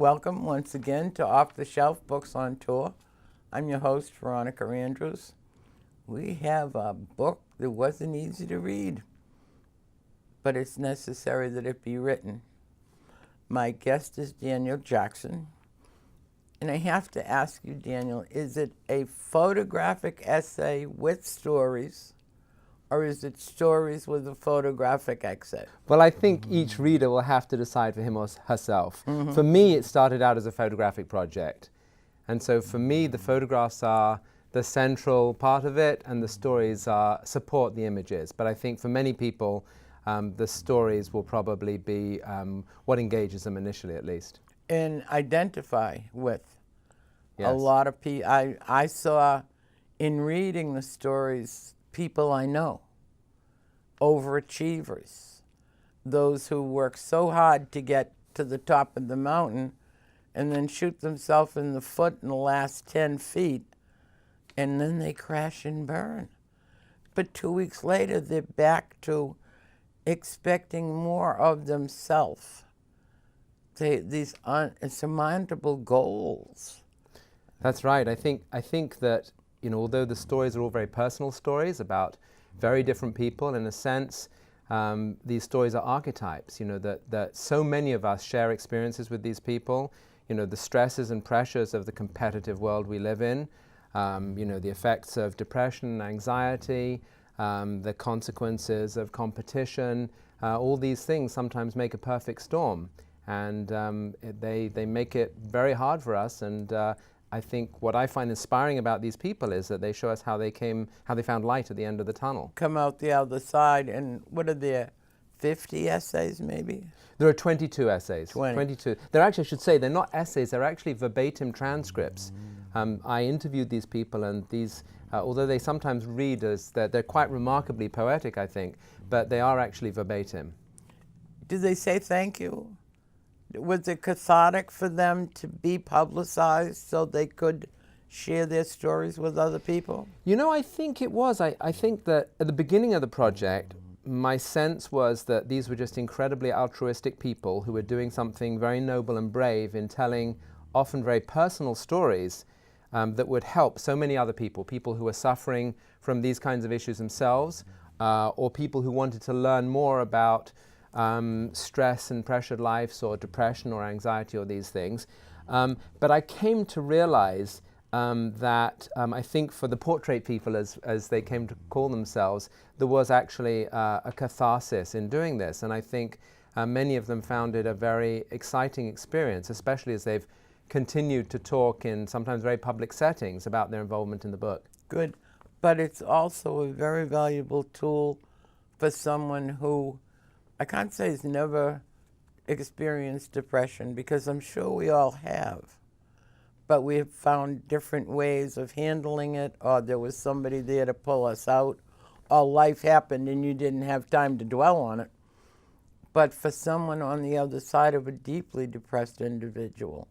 Welcome once again to Off the Shelf Books on Tour. I'm your host, Veronica Andrews. We have a book that wasn't easy to read, but it's necessary that it be written. My guest is Daniel Jackson, and I have to ask you, Daniel, is it a photographic essay with stories, or is it stories with a photographic essay? Well, I think each reader will have to decide for him or herself. For me, it started out as a photographic project. And so for me, the photographs are the central part of it, and the stories support the images. But I think for many people, the stories will probably be what engages them initially, at least. And identify with. Yes. A lot of people. I saw in reading the stories people I know, overachievers, those who work so hard to get to the top of the mountain and then shoot themselves in the foot in the last 10 feet, and then they crash and burn. But 2 weeks later, they're back to expecting more of themselves. These insurmountable goals. That's right. I think that, although the stories are all very personal stories about very different people, in a sense, these stories are archetypes, that so many of us share experiences with these people, the stresses and pressures of the competitive world we live in, the effects of depression, anxiety, the consequences of competition, all these things sometimes make a perfect storm, and they make it very hard for us. And I think what I find inspiring about these people is that they show us how they found light at the end of the tunnel. Come out the other side, and what are there, 50 essays maybe? There are 22 essays. 22. They're actually, I should say, they're not essays, they're actually verbatim transcripts. I interviewed these people, and these, although they sometimes read as, they're quite remarkably poetic, I think, but they are actually verbatim. Did they say thank you? Was it cathartic for them to be publicized so they could share their stories with other people? I think it was. I think that at the beginning of the project, my sense was that these were just incredibly altruistic people who were doing something very noble and brave in telling often very personal stories that would help so many other people who were suffering from these kinds of issues themselves, or people who wanted to learn more about stress and pressured lives, or depression or anxiety, or these things. But I came to realize that I think for the portrait people, as they came to call themselves, there was actually a catharsis in doing this. And I think many of them found it a very exciting experience, especially as they've continued to talk in sometimes very public settings about their involvement in the book. Good. But it's also a very valuable tool for someone who, I can't say has never experienced depression, because I'm sure we all have. But we have found different ways of handling it, or there was somebody there to pull us out, or life happened and you didn't have time to dwell on it. But for someone on the other side of a deeply depressed individual,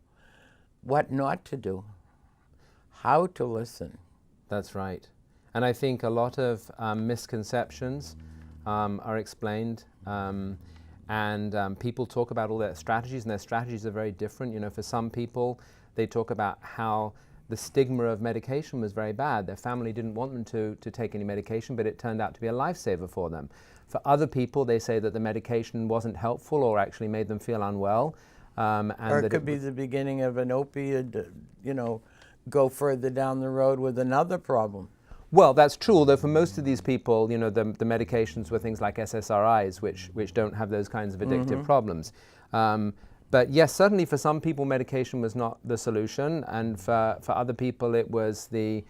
what not to do, how to listen. That's right. And I think a lot of misconceptions are explained, and people talk about all their strategies, and their strategies are very different. For some people, they talk about how the stigma of medication was very bad. Their family didn't want them to take any medication, but it turned out to be a lifesaver for them. For other people, they say that the medication wasn't helpful or actually made them feel unwell. Or it could be the beginning of an opioid, go further down the road with another problem. Well, that's true, although for most of these people, the medications were things like SSRIs, which don't have those kinds of addictive problems. But yes, certainly for some people, medication was not the solution, and for other people, it was the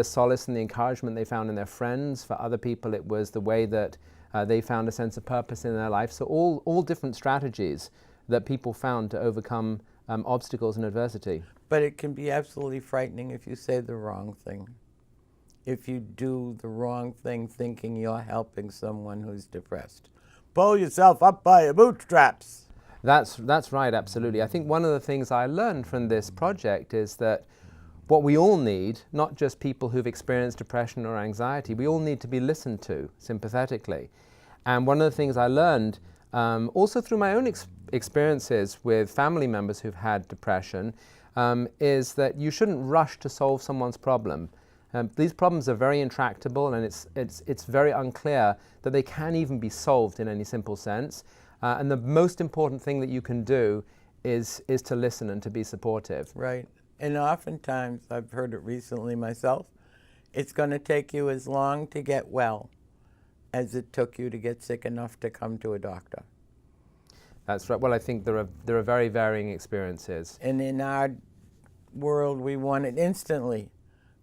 solace and the encouragement they found in their friends. For other people, it was the way that they found a sense of purpose in their life. So all different strategies that people found to overcome obstacles and adversity. But it can be absolutely frightening if you say the wrong thing. If you do the wrong thing thinking you're helping someone who's depressed. Pull yourself up by your bootstraps. That's right, absolutely. I think one of the things I learned from this project is that what we all need, not just people who've experienced depression or anxiety, we all need to be listened to sympathetically. And one of the things I learned also through my own experiences with family members who've had depression, is that you shouldn't rush to solve someone's problem. These problems are very intractable, and it's very unclear that they can even be solved in any simple sense. And the most important thing that you can do is to listen and to be supportive. Right. And oftentimes, I've heard it recently myself, it's going to take you as long to get well as it took you to get sick enough to come to a doctor. That's right. Well, I think there are very varying experiences. And in our world, we want it instantly.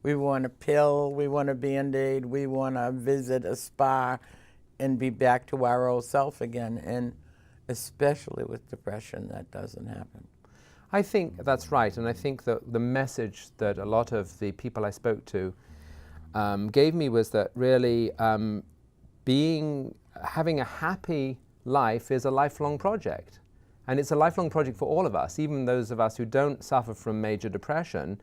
We want a pill, we want a Band-Aid, we want to visit a spa and be back to our old self again. And especially with depression, that doesn't happen. I think that's right, and I think that the message that a lot of the people I spoke to gave me was that really having a happy life is a lifelong project. And it's a lifelong project for all of us, even those of us who don't suffer from major depression.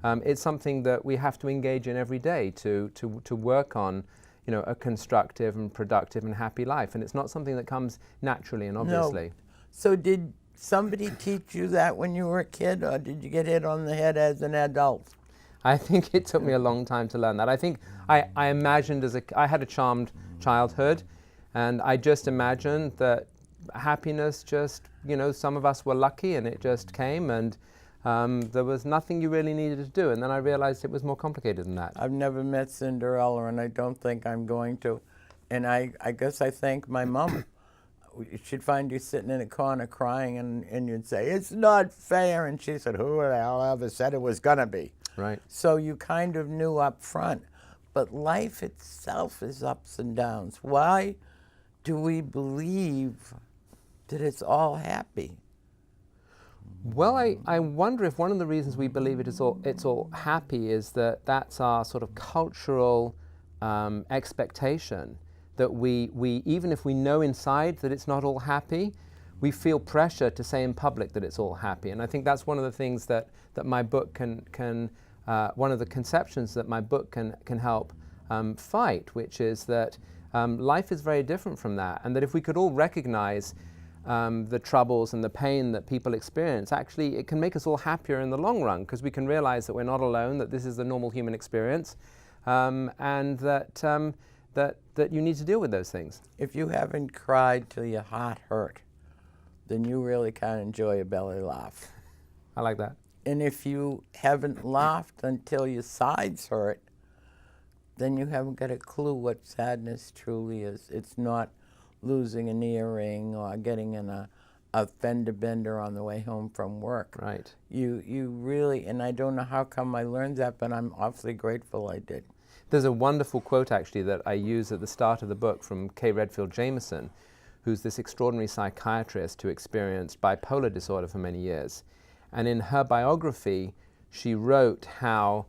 It's something that we have to engage in every day to work on, you know, a constructive and productive and happy life. And it's not something that comes naturally and obviously. No. So did somebody teach you that when you were a kid, or did you get hit on the head as an adult? I think it took me a long time to learn that. I think I imagined I had a charmed childhood, and I just imagined that happiness just, you know, some of us were lucky and it just came, and there was nothing you really needed to do. And then I realized it was more complicated than that. I've never met Cinderella, and I don't think I'm going to. And I guess I thank my mom. She'd find you sitting in a corner crying, and you'd say, "It's not fair." And she said, "Who the hell ever said it was going to be?" Right. So you kind of knew up front. But life itself is ups and downs. Why do we believe that it's all happy? Well, I wonder if one of the reasons we believe it's all happy is that that's our sort of cultural expectation, that we even if we know inside that it's not all happy, we feel pressure to say in public that it's all happy. And I think that's one of the things that my book can one of the conceptions that my book can help fight, which is that life is very different from that, and that if we could all recognize the troubles and the pain that people experience, actually it can make us all happier in the long run, because we can realize that we're not alone, that this is the normal human experience, and that you need to deal with those things. If you haven't cried till your heart hurt, then you really can't enjoy a belly laugh. I like that. And if you haven't laughed until your sides hurt, then you haven't got a clue what sadness truly is. It's not losing an earring or getting in a fender bender on the way home from work. Right. You really, and I don't know how come I learned that, but I'm awfully grateful I did. There's a wonderful quote actually that I use at the start of the book from Kay Redfield Jameson, who's this extraordinary psychiatrist who experienced bipolar disorder for many years. And in her biography, she wrote how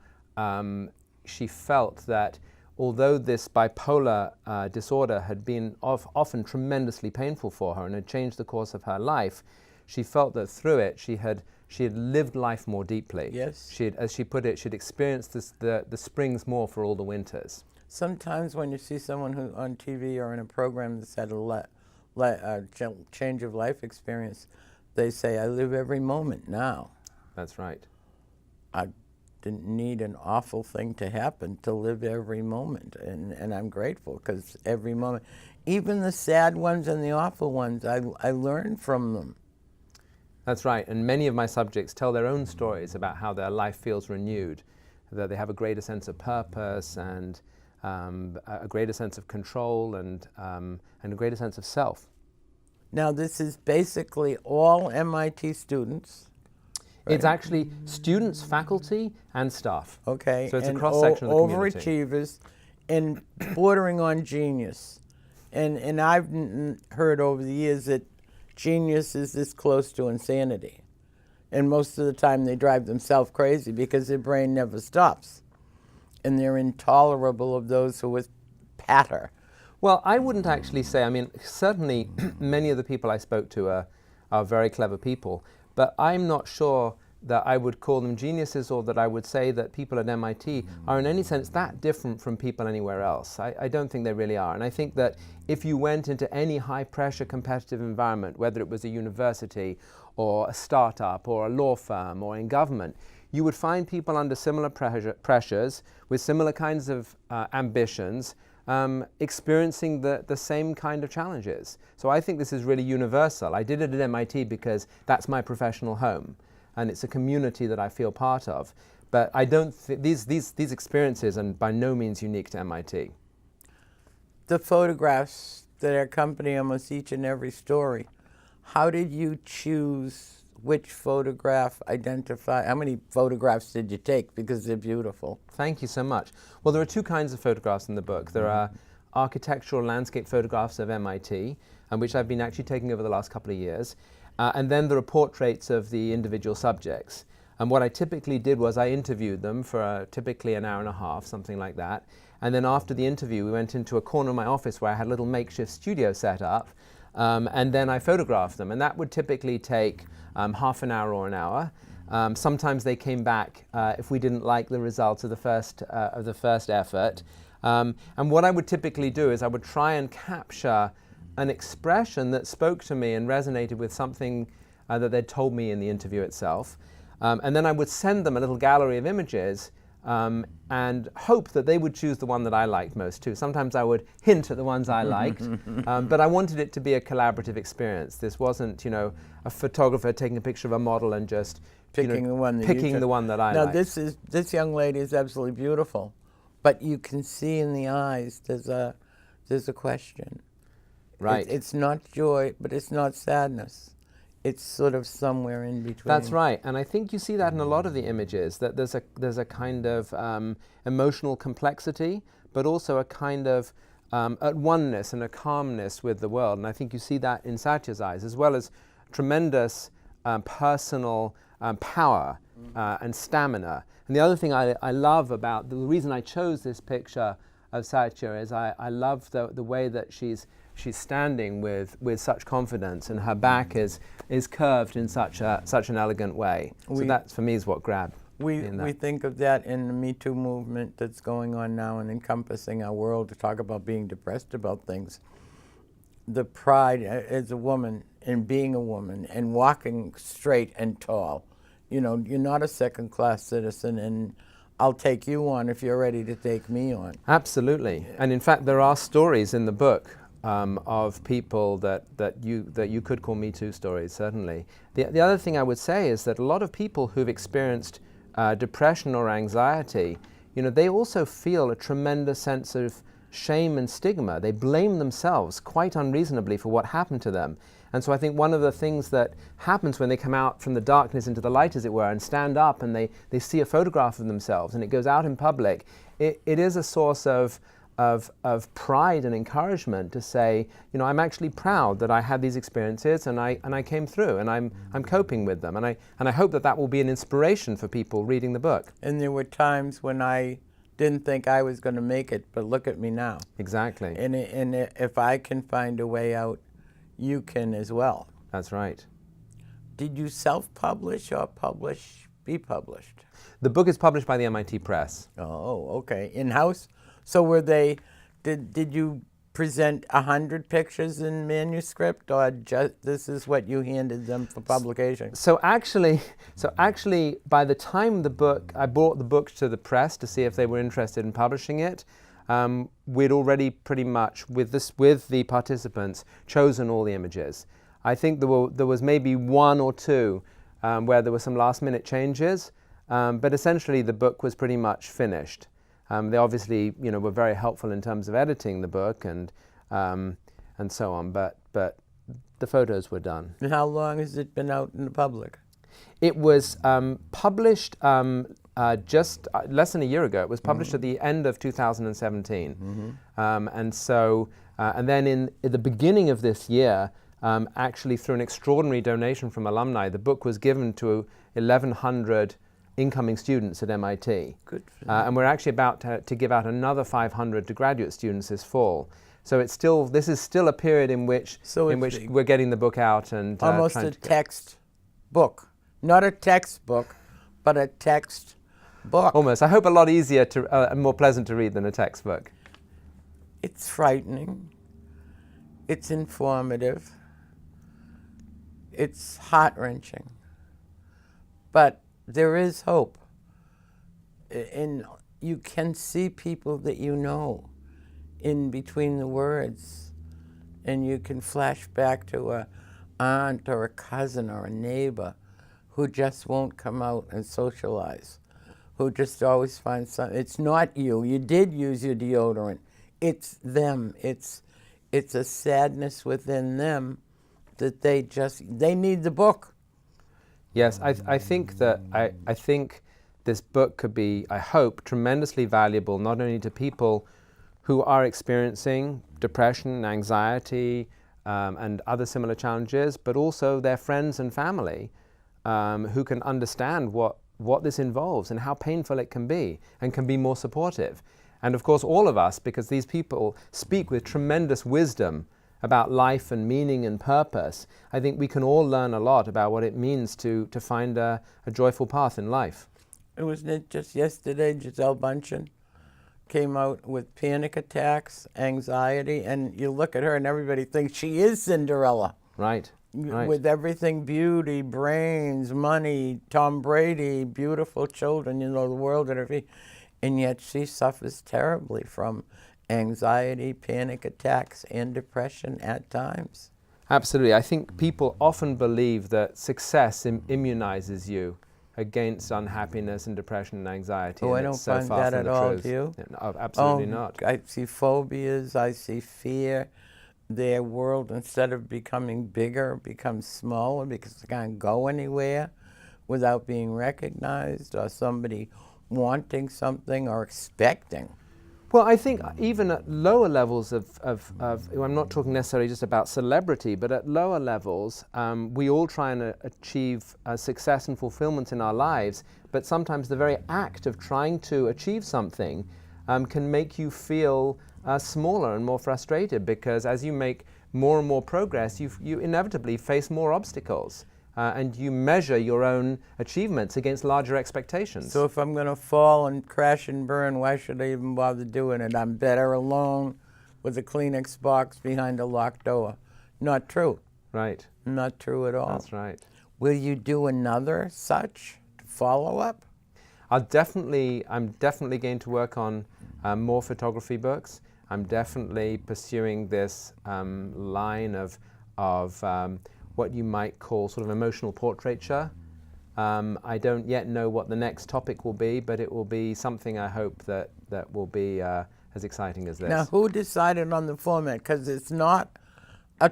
she felt that although this bipolar disorder had been often tremendously painful for her and had changed the course of her life, she felt that through it she had lived life more deeply. Yes. As she put it, she'd experienced the springs more for all the winters. Sometimes when you see someone who on TV or in a program that's had a change of life experience, they say, "I live every moment now." That's right. I didn't need an awful thing to happen to live every moment, and I'm grateful, because every moment, even the sad ones and the awful ones, I learn from them. That's right, and many of my subjects tell their own stories about how their life feels renewed, that they have a greater sense of purpose and a greater sense of control and a greater sense of self. Now, this is basically all MIT students. Right? It's actually students, faculty, and staff. Okay. So it's a and cross-section of the community. Overachievers and bordering on genius. And I've heard over the years that genius is this close to insanity. And most of the time they drive themselves crazy because their brain never stops. And they're intolerable of those who patter. Well, I wouldn't actually say, I mean, certainly many of the people I spoke to are very clever people, but I'm not sure that I would call them geniuses, or that I would say that people at MIT are in any sense that different from people anywhere else. I don't think they really are. And I think that if you went into any high-pressure competitive environment, whether it was a university or a startup or a law firm or in government, you would find people under similar pressures with similar kinds of ambitions, experiencing the same kind of challenges. So I think this is really universal. I did it at MIT because that's my professional home, and it's a community that I feel part of. But I don't these experiences are by no means unique to MIT. The photographs that accompany almost each and every story, how did you choose which photograph identify? How many photographs did you take? Because they're beautiful. Thank you so much. Well, there are two kinds of photographs in the book. There are architectural landscape photographs of MIT, which I've been actually taking over the last couple of years. And then there are portraits of the individual subjects. And what I typically did was I interviewed them for typically an hour and a half, something like that. And then after the interview, we went into a corner of my office where I had a little makeshift studio set up. And then I photographed them. And that would typically take half an hour or an hour. Sometimes they came back if we didn't like the results of the first effort. And what I would typically do is I would try and capture an expression that spoke to me and resonated with something that they'd told me in the interview itself. And then I would send them a little gallery of images and hope that they would choose the one that I liked most too. Sometimes I would hint at the ones I liked, but I wanted it to be a collaborative experience. This wasn't, a photographer taking a picture of a model and just Picking the one that I liked. Now this young lady is absolutely beautiful, but you can see in the eyes there's a question. Right. It's not joy, but it's not sadness. It's sort of somewhere in between. That's right, and I think you see that in a lot of the images, that there's a kind of emotional complexity, but also a kind of at oneness and a calmness with the world. And I think you see that in Satya's eyes, as well as tremendous personal power and stamina. And the other thing I love about, the reason I chose this picture of Satya is I love the way that she's standing with such confidence, and her back is curved in such an elegant way. So that, for me, is what grabbed me in that. We think of that in the Me Too movement that's going on now and encompassing our world, to talk about being depressed about things. The pride as a woman in being a woman and walking straight and tall. You're not a second-class citizen, and I'll take you on if you're ready to take me on. Absolutely. And in fact, there are stories in the book of people that you could call Me Too stories, certainly. The other thing I would say is that a lot of people who've experienced depression or anxiety, they also feel a tremendous sense of shame and stigma. They blame themselves quite unreasonably for what happened to them. And so I think one of the things that happens when they come out from the darkness into the light, as it were, and stand up and they see a photograph of themselves and it goes out in public, it is a source of pride and encouragement to say, I'm actually proud that I had these experiences and I came through, and I'm coping with them, and I hope that will be an inspiration for people reading the book. And there were times when I didn't think I was going to make it, but look at me now. Exactly. And if I can find a way out, you can as well. That's right. Did you self-publish or be published? The book is published by the MIT Press. Oh, okay. In-house? So did you present 100 pictures in manuscript, or just this is what you handed them for publication? So actually, by the time I brought the book to the press to see if they were interested in publishing it, we'd already pretty much, with the participants, chosen all the images. I think there was maybe one or two where there were some last-minute changes, but essentially the book was pretty much finished. They obviously, were very helpful in terms of editing the book and so on, but the photos were done. And how long has it been out in the public? It was published just less than a year ago. It was published at the end of 2017. And so, and then at the beginning of this year, actually through an extraordinary donation from alumni, the book was given to 1,100 incoming students at MIT. Good. And we're actually about to give out another 500 to graduate students this fall. So this is still a period in which we're getting the book out and almost a text book. Not a textbook, but a text book. Almost. I hope a lot easier to, and more pleasant to read than a textbook. It's frightening. It's informative. It's heart-wrenching. But there is hope. And you can see people that you know in between the words. And you can flash back to an aunt or a cousin or a neighbor who just won't come out and socialize, who just always finds something. It's not you. You did use your deodorant. It's them. It's a sadness within them that they need the book. Yes, I think this book could be, I hope, tremendously valuable not only to people who are experiencing depression, anxiety, and other similar challenges, but also their friends and family who can understand what this involves and how painful it can be and can be more supportive. And of course all of us, because these people speak with tremendous wisdom about life and meaning and purpose, I think we can all learn a lot about what it means to find a joyful path in life. It was just yesterday, Giselle Bundchen came out with panic attacks, anxiety, and you look at her and everybody thinks she is Cinderella. Right. Right. With everything, beauty, brains, money, Tom Brady, beautiful children, the world at her feet. And yet she suffers terribly from anxiety, panic attacks, and depression at times. Absolutely. I think people often believe that success immunizes you against unhappiness and depression and anxiety. Oh, and I don't it's so find far that from at the all, truth. do you? No, absolutely not. I see phobias, I see fear. Their world, instead of becoming bigger, becomes smaller because they can't go anywhere without being recognized or somebody wanting something or expecting. Well, I think even at lower levels of I'm not talking necessarily just about celebrity, but at lower levels, we all try and achieve success and fulfillment in our lives, but sometimes the very act of trying to achieve something can make you feel smaller and more frustrated, because as you make more and more progress, you inevitably face more obstacles. And you measure your own achievements against larger expectations. So if I'm going to fall and crash and burn, why should I even bother doing it? I'm better alone with a Kleenex box behind a locked door. Not true. Right. Not true at all. That's right. Will you do another such follow-up? I'm definitely going to work on more photography books. I'm definitely pursuing this line of what you might call sort of emotional portraiture. I don't yet know what the next topic will be, but it will be something I hope that will be as exciting as this. Now, who decided on the format? Because it's not a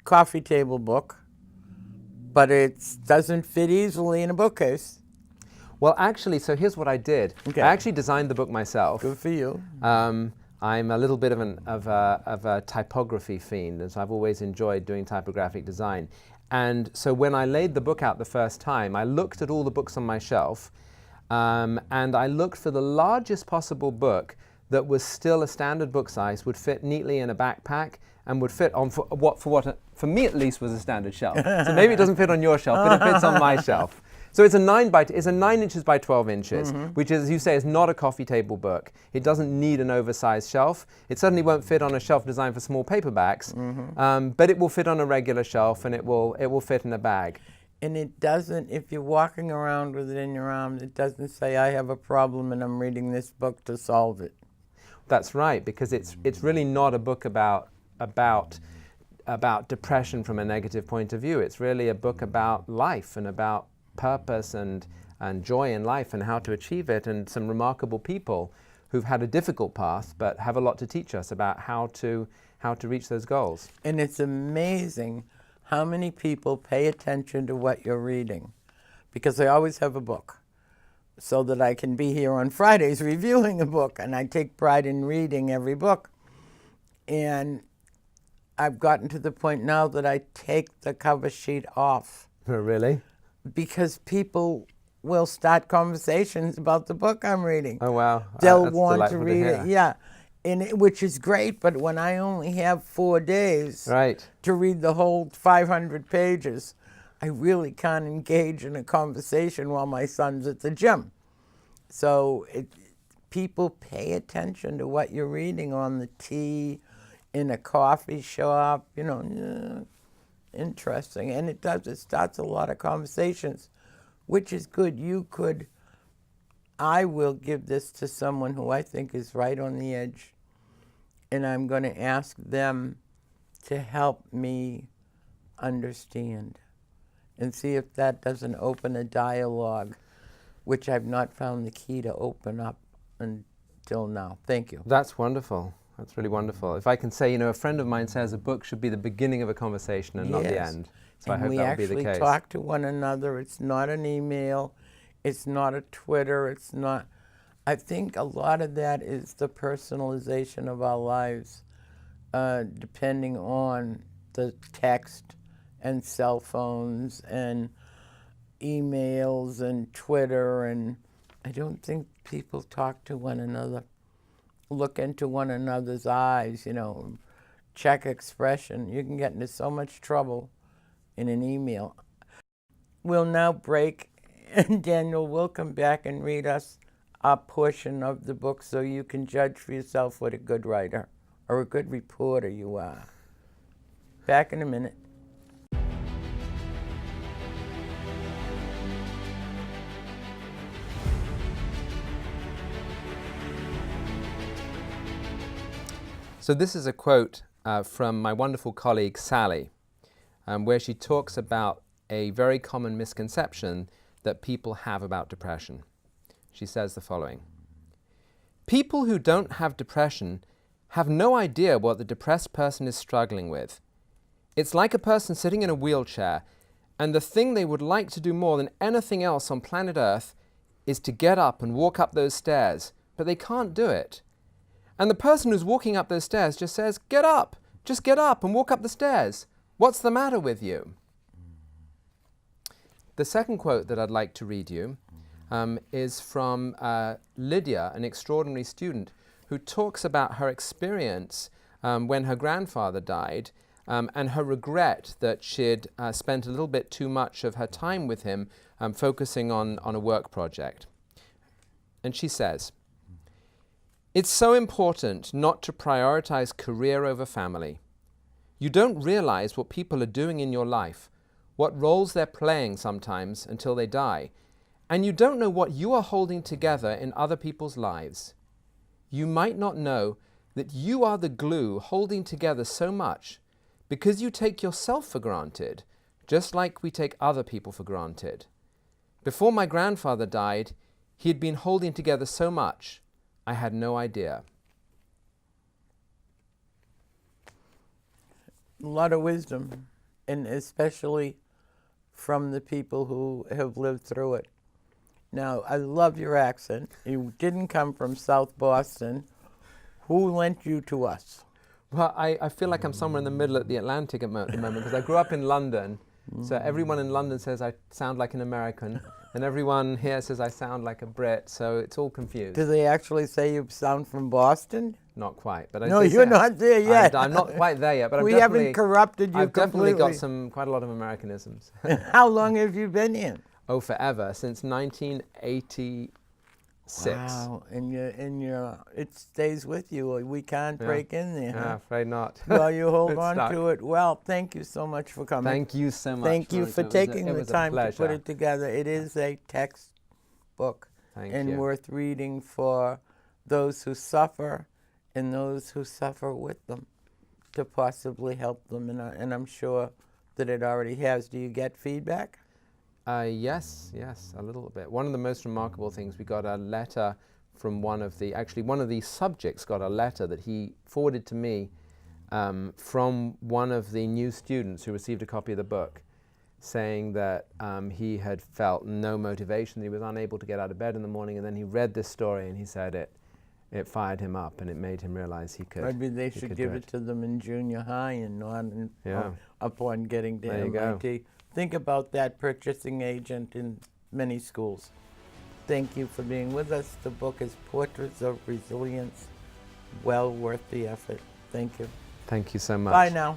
coffee table book, but it doesn't fit easily in a bookcase. Well, actually, so here's what I did. Okay. I actually designed the book myself. Good for you. I'm a little bit of a typography fiend, and so I've always enjoyed doing typographic design. And so when I laid the book out the first time, I looked at all the books on my shelf, and I looked for the largest possible book that was still a standard book size, would fit neatly in a backpack, and would fit on for what me at least was a standard shelf. So maybe it doesn't fit on your shelf, but it fits on my shelf. So it's a 9 inches by 12 inches, which is, as you say, is not a coffee table book. It doesn't need an oversized shelf. It certainly won't fit on a shelf designed for small paperbacks, but it will fit on a regular shelf, and it will fit in a bag. And it doesn't, if you're walking around with it in your arms, it doesn't say, I have a problem and I'm reading this book to solve it. That's right, because it's really not a book about depression from a negative point of view. It's really a book about life and about purpose and joy in life and how to achieve it, and some remarkable people who've had a difficult path but have a lot to teach us about how to reach those goals. And it's amazing how many people pay attention to what you're reading, because I always have a book so that I can be here on Fridays reviewing a book, and I take pride in reading every book. And I've gotten to the point now that I take the cover sheet off. Oh, really? Because people will start conversations about the book I'm reading. Oh, wow. They'll That's want to delightful read hear. it, yeah, which is great, but when I only have 4 days Right. to read the whole 500 pages, I really can't engage in a conversation while my son's at the gym. So people pay attention to what you're reading on the tea, in a coffee shop, you know, interesting. And it starts a lot of conversations, which is good. I will give this to someone who I think is right on the edge, and I'm going to ask them to help me understand and see if that doesn't open a dialogue, which I've not found the key to open up until now. Thank you. That's wonderful. That's really wonderful. If I can say, you know, a friend of mine says a book should be the beginning of a conversation and not the end. So I hope that will be the case. We actually talk to one another. It's not an email. It's not a Twitter. It's not. I think a lot of that is the personalization of our lives, depending on the text and cell phones and emails and Twitter. And I don't think people talk to one another, look into one another's eyes, you know, check expression. You can get into so much trouble in an email. We'll now break, and Daniel will come back and read us a portion of the book so you can judge for yourself what a good writer or a good reporter you are. Back in a minute. So this is a quote from my wonderful colleague Sally, where she talks about a very common misconception that people have about depression. She says the following: "People who don't have depression have no idea what the depressed person is struggling with. It's like a person sitting in a wheelchair, and the thing they would like to do more than anything else on planet Earth is to get up and walk up those stairs, but they can't do it. And the person who's walking up those stairs just says, 'Get up, just get up and walk up the stairs. What's the matter with you?'" The second quote that I'd like to read you is from Lydia, an extraordinary student, who talks about her experience when her grandfather died and her regret that she'd spent a little bit too much of her time with him focusing on a work project. And she says, "It's so important not to prioritize career over family. You don't realize what people are doing in your life, what roles they're playing sometimes until they die, and you don't know what you are holding together in other people's lives. You might not know that you are the glue holding together so much because you take yourself for granted, just like we take other people for granted. Before my grandfather died, he had been holding together so much, I had no idea." A lot of wisdom, and especially from the people who have lived through it. Now, I love your accent. You didn't come from South Boston. Who lent you to us? Well, I feel like I'm somewhere in the middle of the Atlantic at the moment because I grew up in London. So everyone in London says I sound like an American, and everyone here says I sound like a Brit, so it's all confused. Do they actually say you sound from Boston? Not quite, but no, you're not there yet. I'm not quite there yet, but we haven't corrupted you I've completely. definitely got quite a lot of Americanisms. How long have you been here? Oh, forever, since 1986. Wow, and it stays with you. We can't break in there. Yeah, afraid not. Well, you hold on to it. Well, thank you so much for coming. Thank you so much. Thank you for taking the time to put it together. It is a textbook and worth reading for those who suffer and those who suffer with them, to possibly help them. And I'm sure that it already has. Do you get feedback? Yes, a little bit. One of the most remarkable things, we got a letter from one of the subjects got a letter that he forwarded to me from one of the new students who received a copy of the book, saying that he had felt no motivation, he was unable to get out of bed in the morning, and then he read this story and he said it fired him up and it made him realize he could. Maybe they should give it to them in junior high and not upon getting to MIT. Think about that purchasing agent in many schools. Thank you for being with us. The book is Portraits of Resilience. Well worth the effort. Thank you. Thank you so much. Bye now.